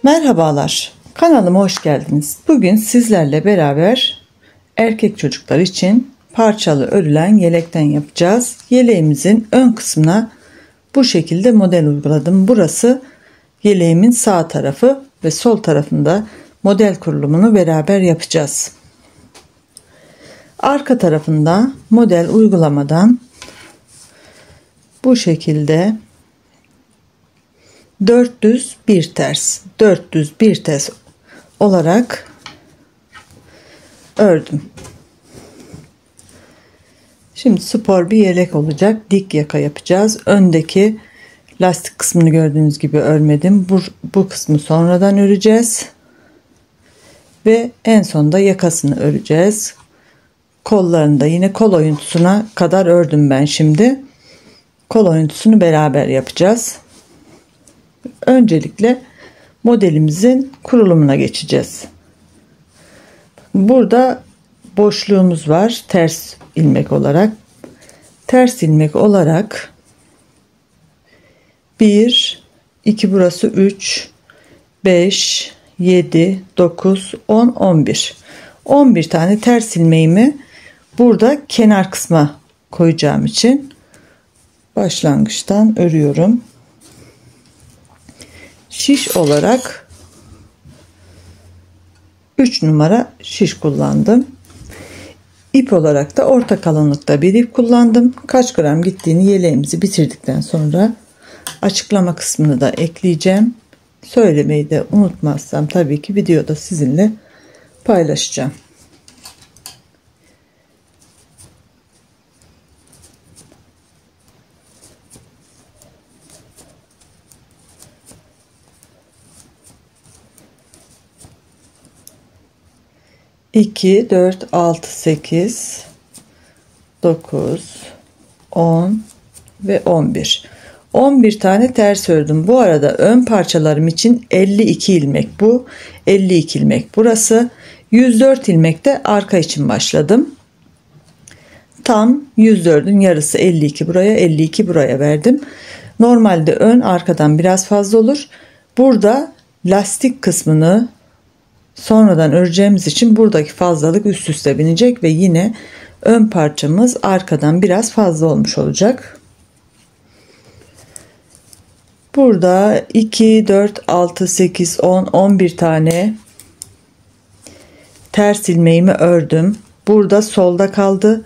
Merhabalar, kanalıma hoş geldiniz. Bugün sizlerle beraber erkek çocuklar için parçalı örülen yelekten yapacağız. Yeleğimizin ön kısmına bu şekilde model uyguladım. Burası yeleğimin sağ tarafı ve sol tarafında model kurulumunu beraber yapacağız. Arka tarafında model uygulamadan bu şekilde 4 düz bir ters, 4 düz bir ters olarak ördüm. Şimdi spor bir yelek olacak. Dik yaka yapacağız. Öndeki lastik kısmını gördüğünüz gibi örmedim. Bu kısmı sonradan öreceğiz. Ve en sonda yakasını öreceğiz. Kollarını da yine kol oyuntusuna kadar ördüm ben şimdi. Kol oyuntusunu beraber yapacağız. Öncelikle modelimizin kurulumuna geçeceğiz. Burada boşluğumuz var ters ilmek olarak. Ters ilmek olarak 1, 2 burası 3, 5, 7, 9, 10, 11. 11 tane ters ilmeğimi burada kenar kısma koyacağım için başlangıçtan örüyorum. Şiş olarak 3 numara şiş kullandım. İp olarak da orta kalınlıkta bir ip kullandım. Kaç gram gittiğini yeleğimizi bitirdikten sonra açıklama kısmını da ekleyeceğim. Söylemeyi de unutmazsam tabii ki videoda sizinle paylaşacağım. İki, 4, 6, 8, 9, 10 ve 11. 11 tane ters ördüm. Bu arada ön parçalarım için 52 ilmek bu. 52 ilmek burası. 104 ilmek de arka için başladım. Tam 104'ün yarısı 52 buraya, 52 buraya verdim. Normalde ön arkadan biraz fazla olur. Burada lastik kısmını sonradan öreceğimiz için buradaki fazlalık üst üste binecek ve yine ön parçamız arkadan biraz fazla olmuş olacak. Burada 2, 4, 6, 8, 10, 11 tane ters ilmeğimi ördüm. Burada solda kaldı.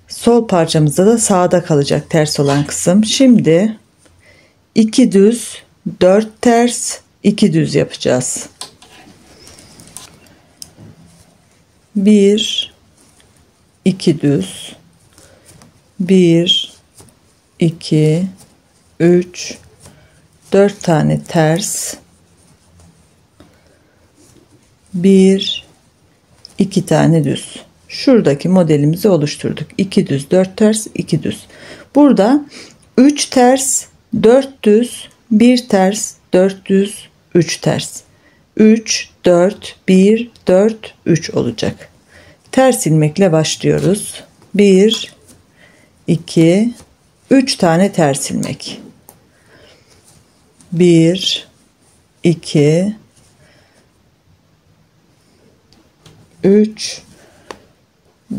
Sol parçamızda da sağda kalacak ters olan kısım. Şimdi 2 düz, 4 ters, 2 düz yapacağız. 1, 2 düz, 1, 2, 3, 4 tane ters, 1, 2 tane düz. Şuradaki modelimizi oluşturduk. 2 düz, 4 ters, 2 düz. Burada 3 ters, 4 düz, 1 ters, 4 düz, 3 ters. 3, 4, 1, 4, 3 olacak. Ters ilmekle başlıyoruz. 1, 2, 3 tane ters ilmek. 1, 2, 3,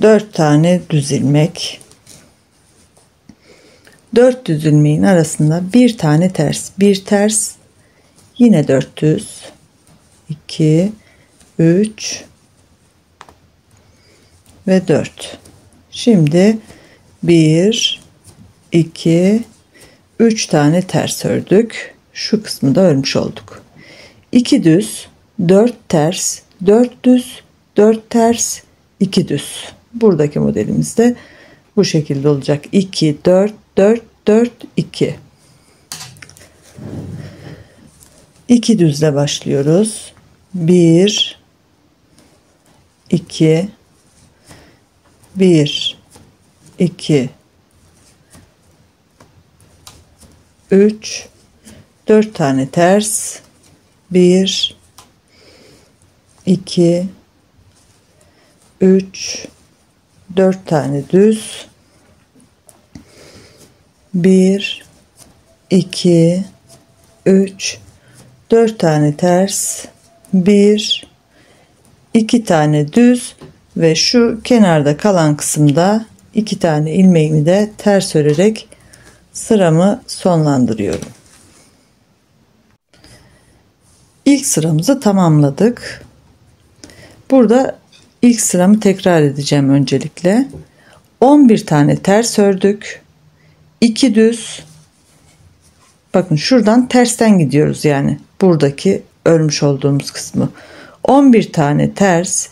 4 tane düz ilmek. 4 düz ilmeğin arasında bir tane ters, bir ters, yine 4 düz, 2, 3 ve 4. Şimdi 1, 2, 3 tane ters ördük. Şu kısmı da örmüş olduk. 2 düz, 4 ters, 4 düz, 4 ters, 2 düz. Buradaki modelimiz de bu şekilde olacak. 2, 4, 4, 4, 2. 2 düzle başlıyoruz. 1, 2, 1, 2, 3, 4 tane ters, 1, 2, 3, 4 tane düz, 1, 2, 3, 4 tane ters, 1 2 tane düz ve şu kenarda kalan kısımda 2 tane ilmeğimi de ters örerek sıramı sonlandırıyorum. İlk sıramızı tamamladık. Burada ilk sıramı tekrar edeceğim öncelikle. 11 tane ters ördük. 2 düz. Bakın şuradan tersten gidiyoruz yani. Buradaki örmüş olduğumuz kısmı. 11 tane ters,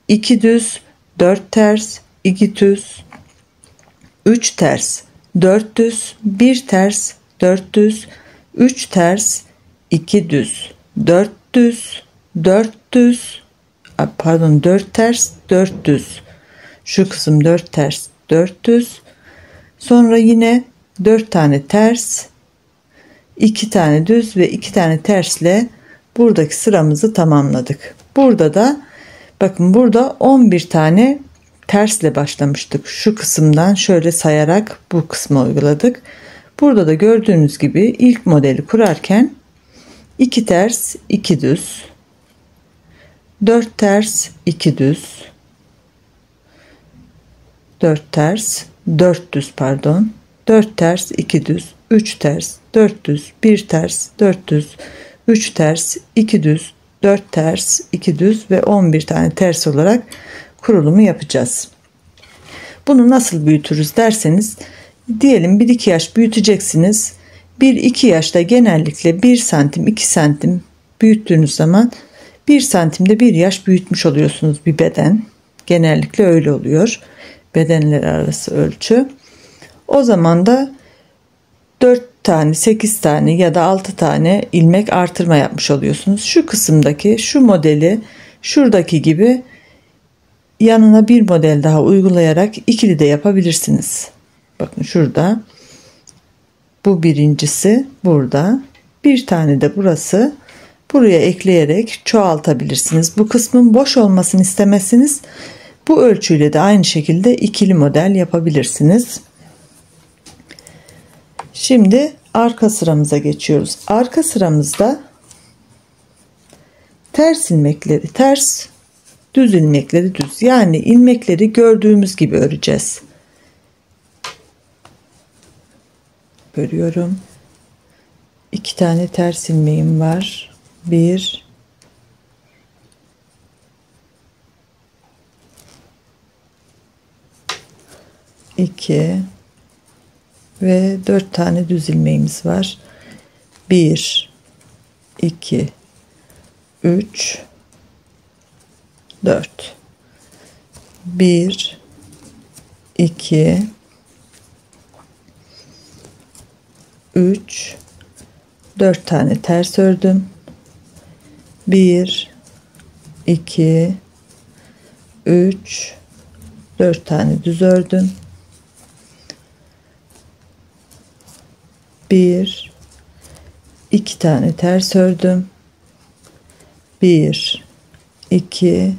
2 düz, 4 ters, 2 düz, 3 ters, 4 düz, 1 ters, 4 düz, 3 ters, 2 düz, 4 düz, 4 düz, pardon 4 ters, 4 düz. Şu kısım 4 ters, 4 düz. Sonra yine 4 tane ters, 2 tane düz ve 2 tane tersle buradaki sıramızı tamamladık. Burada da bakın burada 11 tane tersle başlamıştık. Şu kısımdan şöyle sayarak bu kısmı uyguladık. Burada da gördüğünüz gibi ilk modeli kurarken 2 ters, 2 düz, 4 ters, 2 düz, 4 ters, 4 düz pardon, 4 ters, 2 düz, 3 ters, 4 düz, 1 ters, 4 düz, 3 ters, 2 düz, 4 ters, 2 düz ve 11 tane ters olarak kurulumu yapacağız. Bunu nasıl büyütürüz derseniz, diyelim 1-2 yaş büyüteceksiniz. 1-2 yaşta genellikle 1 santim 2 santim büyüttüğünüz zaman 1 santimde 1 yaş büyütmüş oluyorsunuz bir beden. Genellikle öyle oluyor. Bedenler arası ölçü. O zaman da 4 tane 8 tane ya da 6 tane ilmek artırma yapmış oluyorsunuz. Şu kısımdaki şu modeli şuradaki gibi yanına bir model daha uygulayarak ikili de yapabilirsiniz. Bakın şurada bu birincisi, burada bir tane de burası, buraya ekleyerek çoğaltabilirsiniz. Bu kısmın boş olmasını istemezsiniz. Bu ölçüyle de aynı şekilde ikili model yapabilirsiniz. Şimdi arka sıramıza geçiyoruz. Arka sıramızda ters ilmekleri ters, düz ilmekleri düz. Yani ilmekleri gördüğümüz gibi öreceğiz. Örüyorum. 2 tane ters ilmeğim var. 1 2 ve 4 tane düz ilmeğimiz var. 1 2 3 4 1 2 3 4 tane ters ördüm. 1 2 3 4 tane düz ördüm. 1 2 tane ters ördüm. 1 2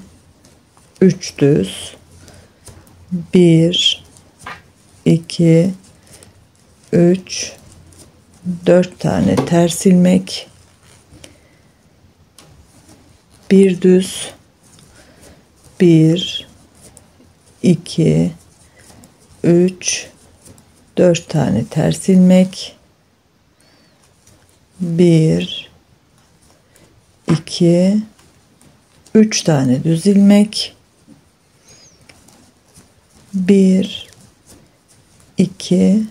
3 düz. 1 2 3 4 tane ters ilmek, 1 düz, 1 2 3 4 tane ters ilmek, 1 2 3 tane düz ilmek, 1 2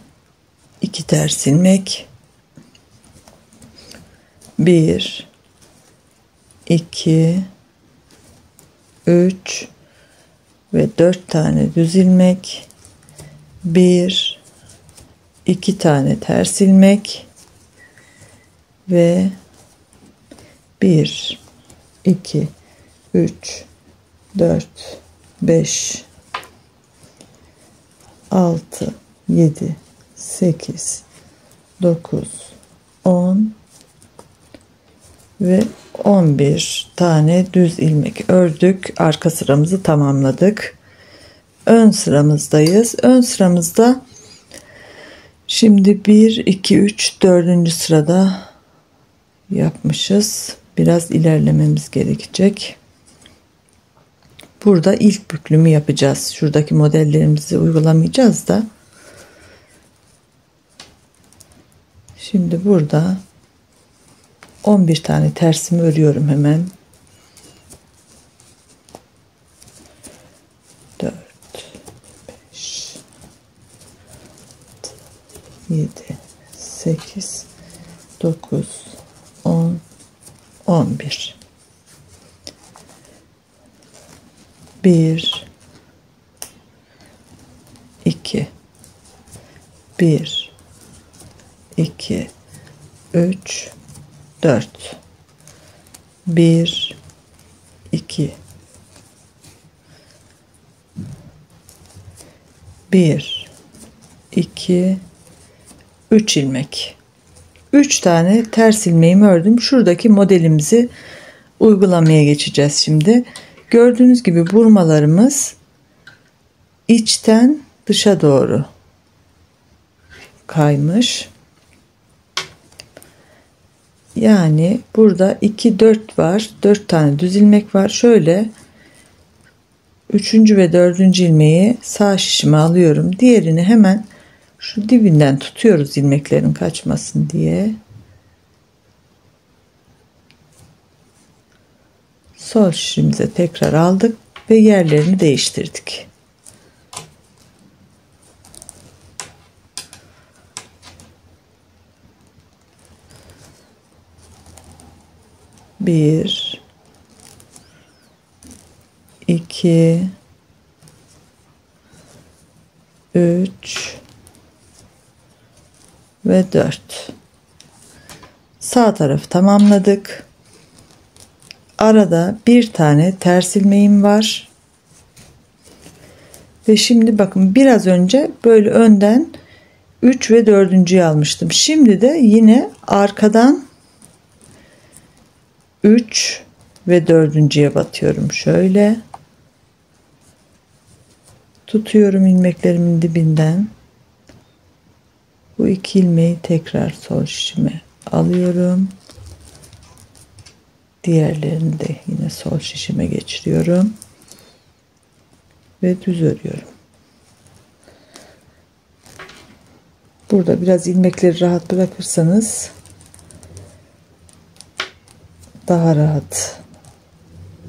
2 ters ilmek, 1 2 3 ve 4 tane düz ilmek, 1 2 tane ters ilmek ve 1 2 3 4 5 6 7 8 9 10 ve 11 tane düz ilmek ördük. Arka sıramızı tamamladık. Ön sıramızdayız. Ön sıramızda şimdi 1 2 3 4. sırada yapmışız. Biraz ilerlememiz gerekecek. Burada ilk büklümü yapacağız. Şuradaki modellerimizi uygulamayacağız da. Şimdi burada 11 tane tersimi örüyorum hemen. 4 5 7 8 9 10 11 1 2 1 2 3 4 1 2 1 2 3 ilmek. 3 tane ters ilmeğimi ördüm. Şuradaki modelimizi uygulamaya geçeceğiz şimdi. Gördüğünüz gibi burmalarımız içten dışa doğru kaymış. Yani burada 2 4 var. 4 tane düz ilmek var. Şöyle 3. ve 4. ilmeği sağ şişime alıyorum. Diğerini hemen şu dibinden tutuyoruz ilmeklerin kaçmasın diye. Sol şişimize tekrar aldık ve yerlerini değiştirdik. Bir, iki, üç ve 4. Sağ tarafı tamamladık. Arada bir tane ters ilmeğim var. Ve şimdi bakın biraz önce böyle önden 3 ve 4.'yü almıştım. Şimdi de yine arkadan 3 ve 4.'ye batıyorum. Şöyle tutuyorum ilmeklerimin dibinden. Bu 2 ilmeği tekrar sol şişime alıyorum. Diğerlerini de yine sol şişime geçiriyorum ve düz örüyorum. Burada biraz ilmekleri rahat bırakırsanız daha rahat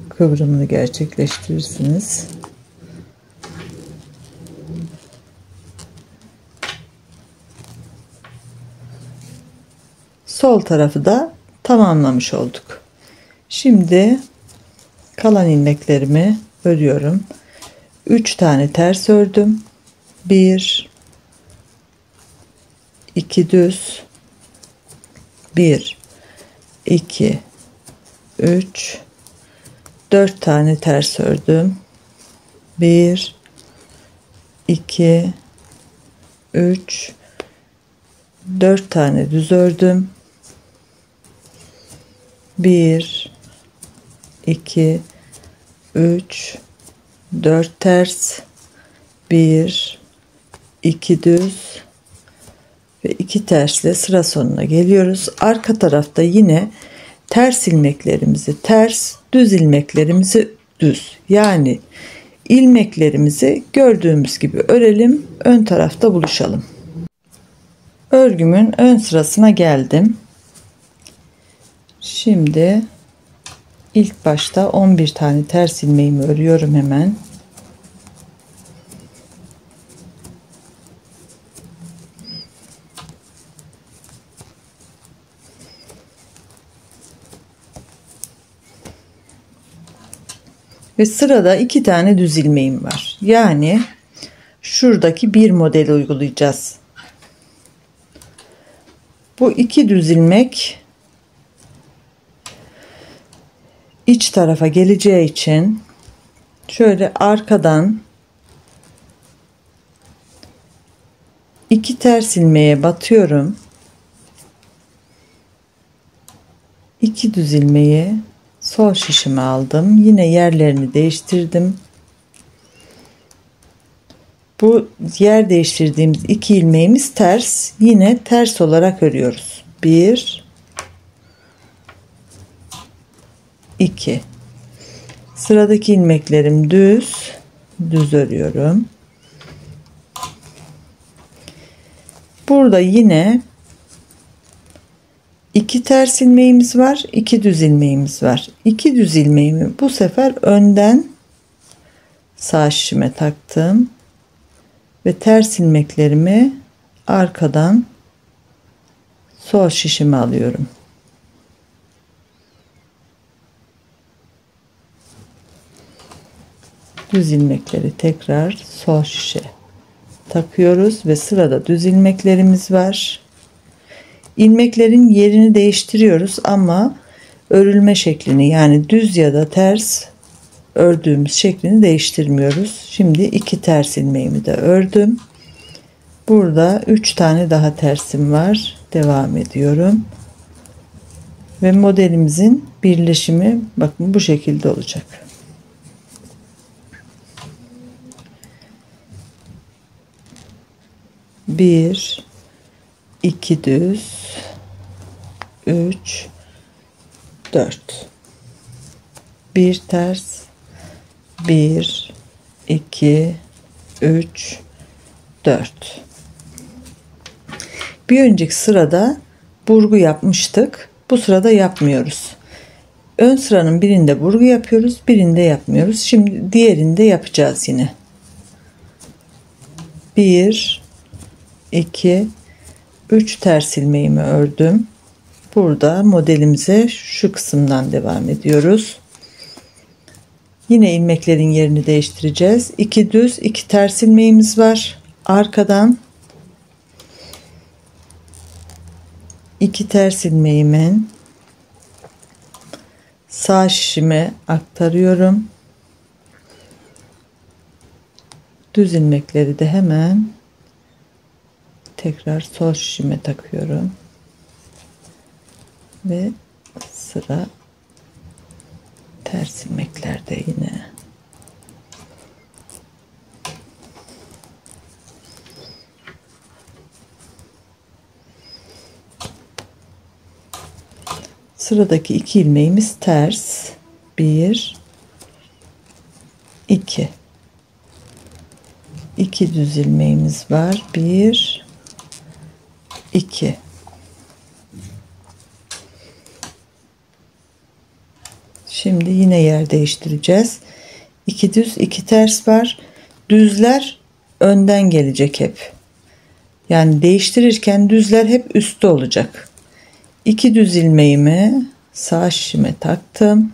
kıvrımını gerçekleştirirsiniz. Sol tarafı da tamamlamış olduk. Şimdi kalan ilmeklerimi örüyorum. 3 tane ters ördüm. 1 2 düz, 1 2 3 4 tane ters ördüm. 1 2 3 4 tane düz ördüm. 1 2 3 4 ters, 1 2 düz ve 2 tersle sıra sonuna geliyoruz. Arka tarafta yine ters ilmeklerimizi ters, düz ilmeklerimizi düz. Yani ilmeklerimizi gördüğümüz gibi örelim, ön tarafta buluşalım. Örgümün ön sırasına geldim. Şimdi ilk başta 11 tane ters ilmeğimi örüyorum hemen. Ve sırada 2 tane düz ilmeğim var. Yani şuradaki bir modeli uygulayacağız. Bu 2 düz ilmek iç tarafa geleceği için şöyle arkadan 2 ters ilmeğe batıyorum. 2 düz ilmeği sol şişime aldım. Yine yerlerini değiştirdim. Bu yer değiştirdiğimiz 2 ilmeğimiz ters. Yine ters olarak örüyoruz. 1 2. Sıradaki ilmeklerim düz örüyorum. Burada yine 2 ters ilmeğimiz var, 2 düz ilmeğimiz var. 2 düz ilmeğimi bu sefer önden sağ şişime taktım ve ters ilmeklerimi arkadan sol şişime alıyorum. Düz ilmekleri tekrar sol şişe takıyoruz ve sırada düz ilmeklerimiz var. İlmeklerin yerini değiştiriyoruz ama örülme şeklini, yani düz ya da ters ördüğümüz şeklini değiştirmiyoruz. Şimdi 2 ters ilmeğimi de ördüm. Burada 3 tane daha tersim var. Devam ediyorum. Ve modelimizin birleşimi bakın bu şekilde olacak. Bir, 2 düz, 3, 4. Bir ters, 1, 2, 3, 4. Bir önceki sırada burgu yapmıştık. Bu sırada yapmıyoruz. Ön sıranın birinde burgu yapıyoruz, birinde yapmıyoruz. Şimdi diğerinde yapacağız yine. 1, 2, 3 ters ilmeğimi ördüm. Burada modelimize şu kısımdan devam ediyoruz. Yine ilmeklerin yerini değiştireceğiz. 2 düz, 2 ters ilmeğimiz var. Arkadan 2 ters ilmeğimin sağ şişime aktarıyorum. Düz ilmekleri de hemen tekrar sol şişime takıyorum. Ve sıra ters ilmeklerde yine. Sıradaki 2 ilmeğimiz ters. 1, 2. 2 düz ilmeğimiz var. 1, 2. Şimdi yine yer değiştireceğiz. 2 düz, 2 ters var. Düzler önden gelecek hep. Yani değiştirirken düzler hep üstte olacak. 2 düz ilmeğimi sağ şişime taktım.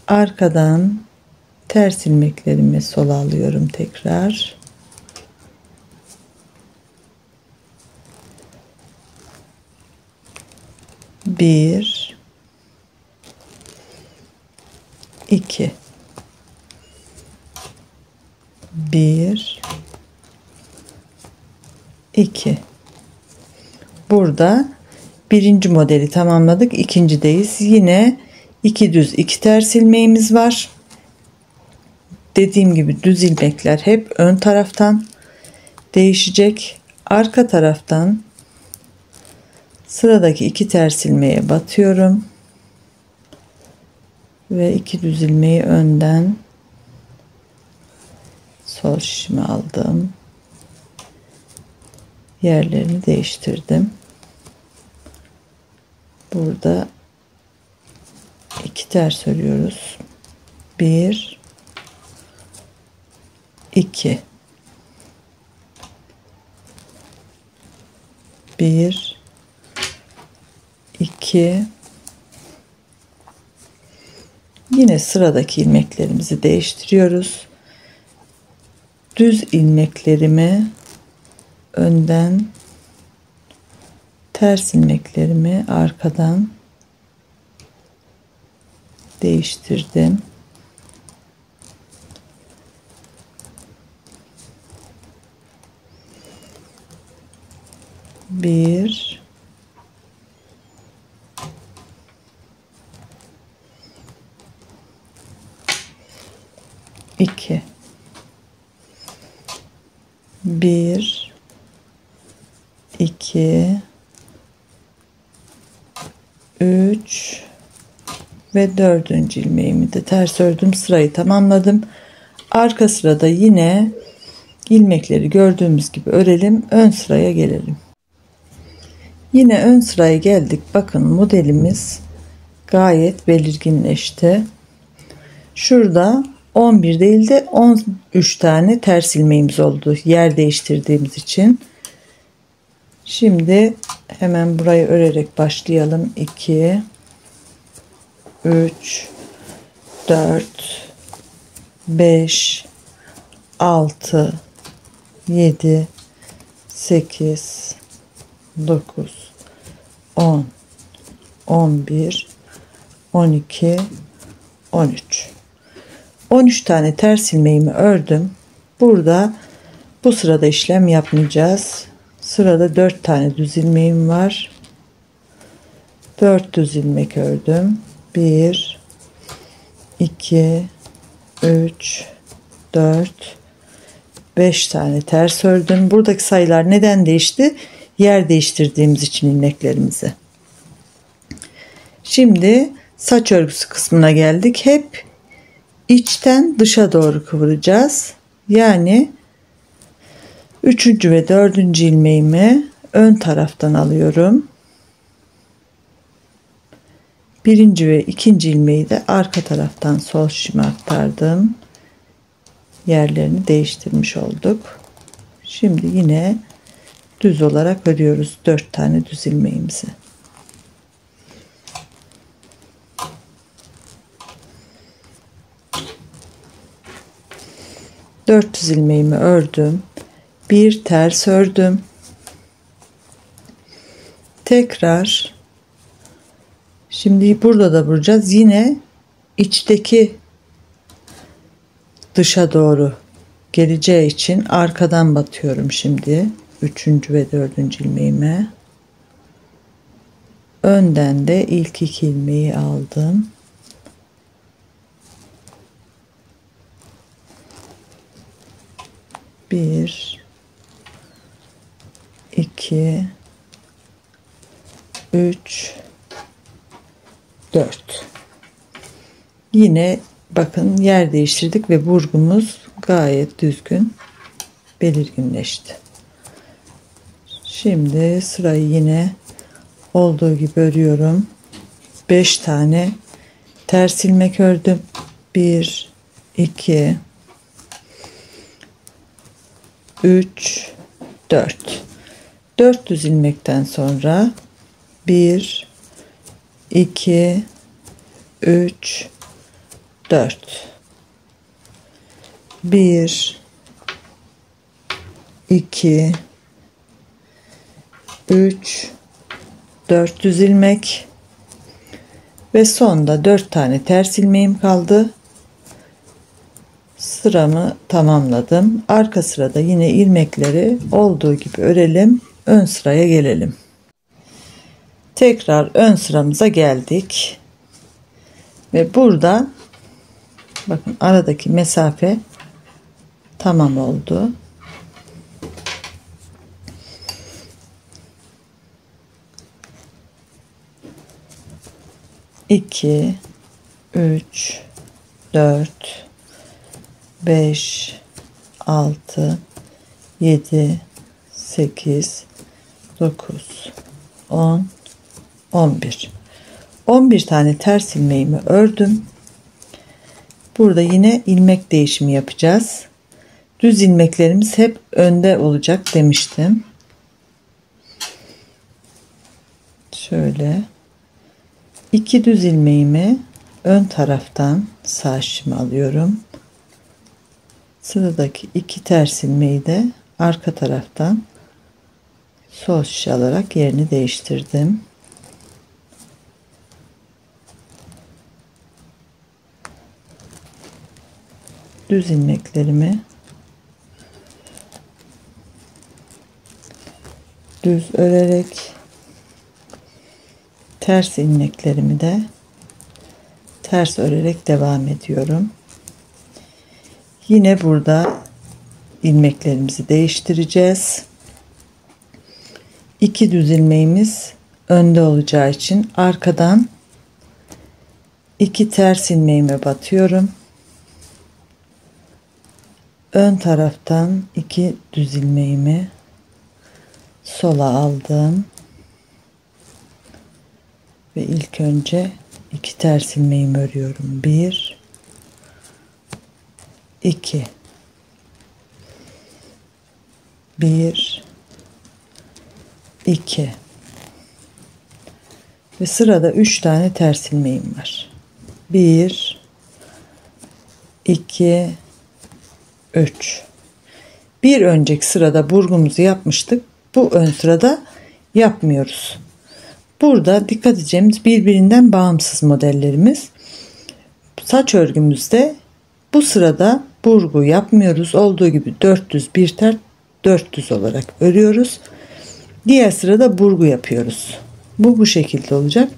Arkadan ters ilmeklerimi sola alıyorum tekrar. Bir, 2. 1, 2. Burada birinci modeli tamamladık. İkincideyiz. Yine 2 düz, 2 ters ilmeğimiz var. Dediğim gibi düz ilmekler hep ön taraftan değişecek. Arka taraftan sıradaki 2 ters ilmeğe batıyorum. Ve 2 düz ilmeği önden sol şişime aldım. Yerlerini değiştirdim. Burada 2 ters örüyoruz. 1, 2. 1, 2. Yine sıradaki ilmeklerimizi değiştiriyoruz. Düz ilmeklerimi önden, ters ilmeklerimi arkadan değiştirdim. Bir, 2, 1, 2, 3, ve 4. ilmeğimi de ters ördüm, sırayı tamamladım. Arka sırada yine ilmekleri gördüğümüz gibi örelim, ön sıraya gelelim. Yine ön sıraya geldik. Bakın modelimiz gayet belirginleşti. Şurada 11 değil de 13 tane ters ilmeğimiz oldu yer değiştirdiğimiz için. Şimdi hemen burayı örerek başlayalım. 2 3 4 5 6 7 8 9 10 11 12 13 13 tane ters ilmeğimi ördüm. Burada bu sırada işlem yapmayacağız. Sırada 4 tane düz ilmeğim var. 4 düz ilmek ördüm. 1 2 3 4 5 tane ters ördüm. Buradaki sayılar neden değişti? Yer değiştirdiğimiz için ilmeklerimizi. Şimdi saç örgüsü kısmına geldik. Hep içten dışa doğru kıvıracağız. Yani 3. ve 4. ilmeğimi ön taraftan alıyorum. 1. ve 2. ilmeği de arka taraftan sol şişime aktardım. Yerlerini değiştirmiş olduk. Şimdi yine düz olarak örüyoruz 4 tane düz ilmeğimizi. Dört düz ilmeğimi ördüm. Bir ters ördüm. Tekrar şimdi burada da vuracağız. Yine içteki dışa doğru geleceği için arkadan batıyorum şimdi. 3. ve 4. ilmeğime. Önden de ilk 2 ilmeği aldım. Bir, 2, 3, 4. Yine bakın yer değiştirdik ve burgumuz gayet düzgün belirginleşti. Şimdi sırayı yine olduğu gibi örüyorum. 5 tane ters ilmek ördüm. 1 2 3 4 4 düz ilmekten sonra 1 2 3 4 1 2 3 4 düz ilmek ve sonda 4 tane ters ilmeğim kaldı. Sıramı tamamladım. Arka sırada yine ilmekleri olduğu gibi örelim. Ön sıraya gelelim. Tekrar ön sıramıza geldik. Ve burada bakın aradaki mesafe tamam oldu. İki, 3, 4, 5, 6, 7, 8, 9, 10, 11. 11 tane ters ilmeğimi ördüm. Burada yine ilmek değişimi yapacağız. Düz ilmeklerimiz hep önde olacak demiştim. Şöyle 2 düz ilmeğimi ön taraftan sağ şişime alıyorum. Sıradaki 2 ters ilmeği de arka taraftan sol şişe alarak yerini değiştirdim. Düz ilmeklerimi düz örerek ters ilmeklerimi de ters örerek devam ediyorum. Yine burada ilmeklerimizi değiştireceğiz. 2 düz ilmeğimiz önde olacağı için arkadan 2 ters ilmeğime batıyorum. Ön taraftan 2 düz ilmeğimi sola aldım ve ilk önce 2 ters ilmeğimi örüyorum. 1 2 1 2 ve sırada 3 tane ters ilmeğim var. 1 2 3. Bir önceki sırada burgumuzu yapmıştık. Bu ön sırada yapmıyoruz. Burada dikkat edeceğimiz birbirinden bağımsız modellerimiz. Saç örgümüzde bu sırada burgu yapmıyoruz. Olduğu gibi 400 bir ters 400 olarak örüyoruz. Diğer sırada burgu yapıyoruz. Bu şekilde olacak.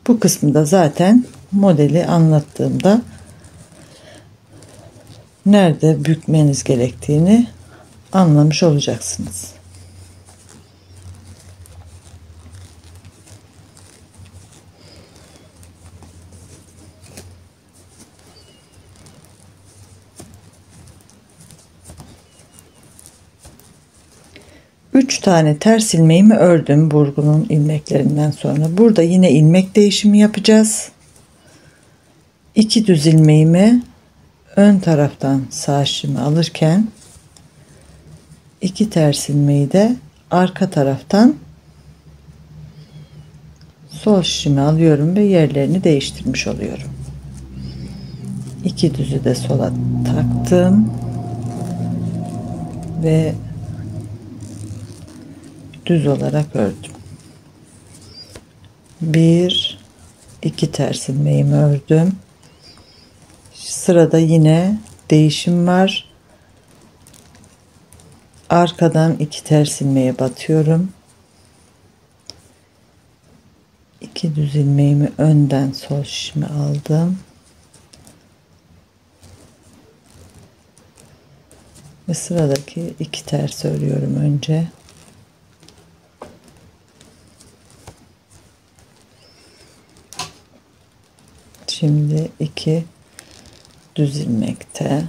Bu kısmı da zaten modeli anlattığımda nerede bükmeniz gerektiğini anlamış olacaksınız. Üç tane ters ilmeğimi ördüm burgunun ilmeklerinden sonra. Burada yine ilmek değişimi yapacağız. 2 düz ilmeğimi ön taraftan sağ şişimi alırken 2 ters ilmeği de arka taraftan sol şişimi alıyorum ve yerlerini değiştirmiş oluyorum. 2 düzü de sola taktım ve düz olarak ördüm. 1 2 ters ilmeğimi ördüm. Sırada yine değişim var. Arkadan 2 ters ilmeğe batıyorum. 2 düz ilmeğimi önden sol şişime aldım. Ve sıradaki 2 ters örüyorum önce. Şimdi 2 düz ilmekte.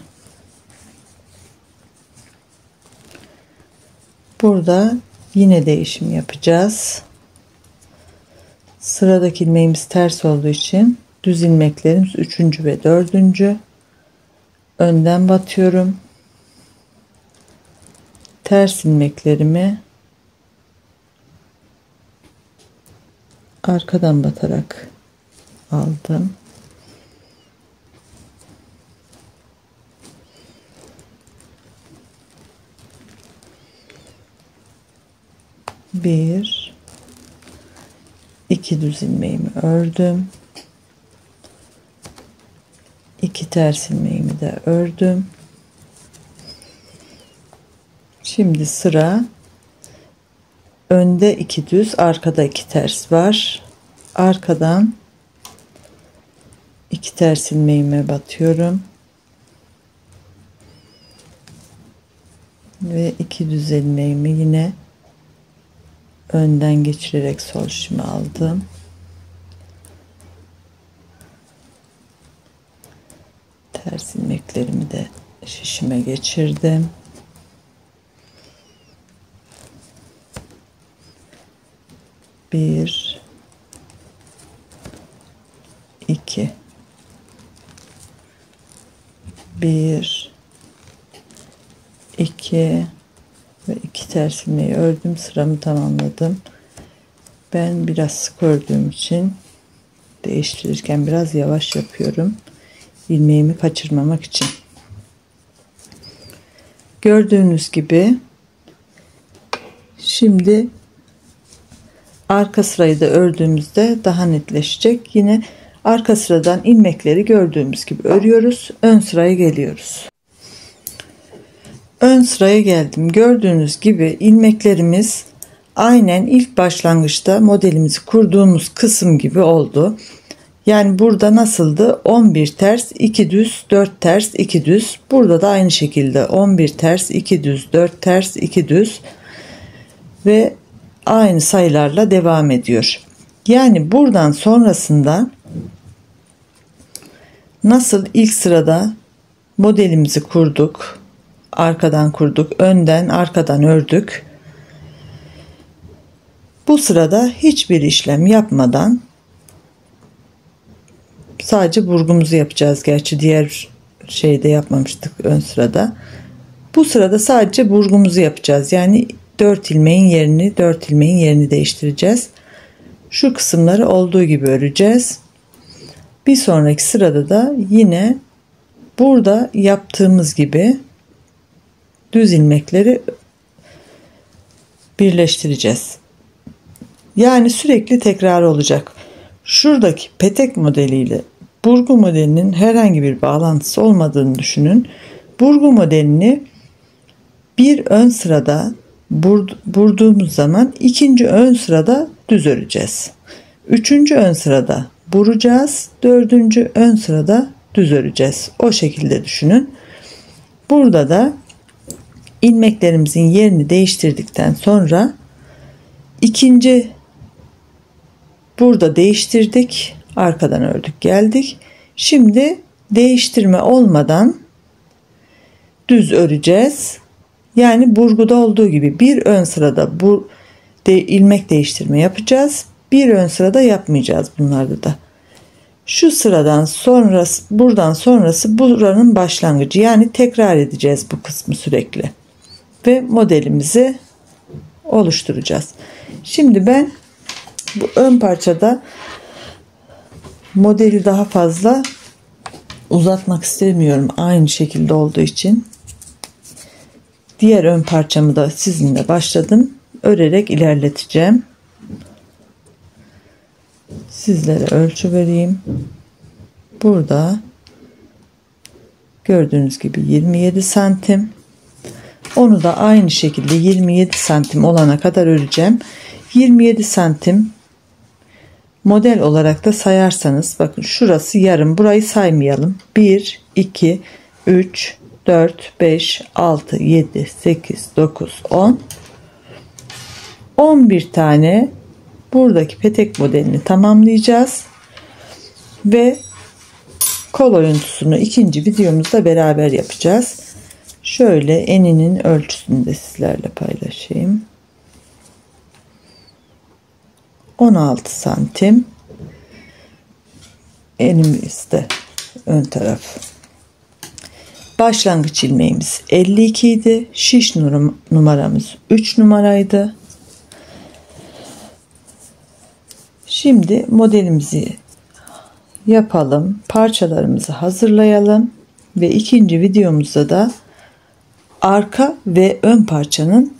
Burada yine değişim yapacağız. Sıradaki ilmeğimiz ters olduğu için düz ilmeklerimiz 3. ve 4. önden batıyorum. Ters ilmeklerimi arkadan batarak aldım. Bir, 2 düz ilmeğimi ördüm. 2 ters ilmeğimi de ördüm. Şimdi sıra önde 2 düz, arkada 2 ters var. Arkadan 2 ters ilmeğime batıyorum. Ve 2 düz ilmeğimi yine önden geçirerek sol şişime aldım. Ters ilmeklerimi de şişime geçirdim. Bir, 2, 1, 2 ve 2 ters ilmeği ördüm, sıramı tamamladım. Ben biraz sık ördüğüm için değiştirirken biraz yavaş yapıyorum, ilmeğimi kaçırmamak için. Gördüğünüz gibi şimdi arka sırayı da ördüğümüzde daha netleşecek. Yine arka sıradan ilmekleri gördüğümüz gibi örüyoruz. Ön sıraya geliyoruz. Ön sıraya geldim. Gördüğünüz gibi ilmeklerimiz aynen ilk başlangıçta modelimizi kurduğumuz kısım gibi oldu. Yani burada nasıldı? 11 ters, 2 düz, 4 ters, 2 düz. Burada da aynı şekilde 11 ters, 2 düz, 4 ters, 2 düz ve aynı sayılarla devam ediyor. Yani buradan sonrasında nasıl ilk sırada modelimizi kurduk, arkadan kurduk, önden arkadan ördük. Bu sırada hiçbir işlem yapmadan sadece burgumuzu yapacağız. Gerçi diğer şeyde yapmamıştık ön sırada. Bu sırada sadece burgumuzu yapacağız. Yani 4 ilmeğin yerini değiştireceğiz. Şu kısımları olduğu gibi öreceğiz. Bir sonraki sırada da yine burada yaptığımız gibi düz ilmekleri birleştireceğiz. Yani sürekli tekrar olacak. Şuradaki petek modeliyle burgu modelinin herhangi bir bağlantısı olmadığını düşünün. Burgu modelini bir ön sırada burduğumuz zaman ikinci ön sırada düz öreceğiz. Üçüncü ön sırada buracağız. Dördüncü ön sırada düz öreceğiz. O şekilde düşünün. Burada da ilmeklerimizin yerini değiştirdikten sonra ikinci burada değiştirdik. Arkadan ördük geldik. Şimdi değiştirme olmadan düz öreceğiz. Yani burguda olduğu gibi bir ön sırada ilmek değiştirme yapacağız. Bir ön sırada yapmayacağız bunlarda da. Şu sıradan sonrası, buradan sonrası buranın başlangıcı. Yani tekrar edeceğiz bu kısmı sürekli. Ve modelimizi oluşturacağız. Şimdi ben bu ön parçada modeli daha fazla uzatmak istemiyorum. Aynı şekilde olduğu için. Diğer ön parçamı da sizinle başladım. Örerek ilerleteceğim. Sizlere ölçü vereyim. Burada gördüğünüz gibi 27 santim. Onu da aynı şekilde 27 santim olana kadar öreceğim. 27 santim model olarak da sayarsanız bakın şurası yarım. Burayı saymayalım. 1, 2, 3, 4, 5, 6, 7, 8, 9, 10. 11 tane buradaki petek modelini tamamlayacağız. Ve kol oyuntusunu ikinci videomuzda beraber yapacağız. Şöyle eninin ölçüsünü de sizlerle paylaşayım. 16 santim. Enimizde ön taraf. Başlangıç ilmeğimiz 52 idi. Şiş numaramız 3 numaraydı. Şimdi modelimizi yapalım. Parçalarımızı hazırlayalım. Ve ikinci videomuzda da arka ve ön parçanın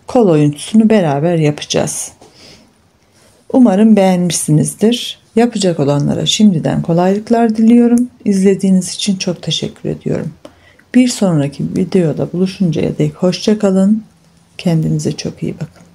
kol oyuntusunu beraber yapacağız. Umarım beğenmişsinizdir. Yapacak olanlara şimdiden kolaylıklar diliyorum. İzlediğiniz için çok teşekkür ediyorum. Bir sonraki videoda buluşuncaya dek hoşça kalın. Kendinize çok iyi bakın.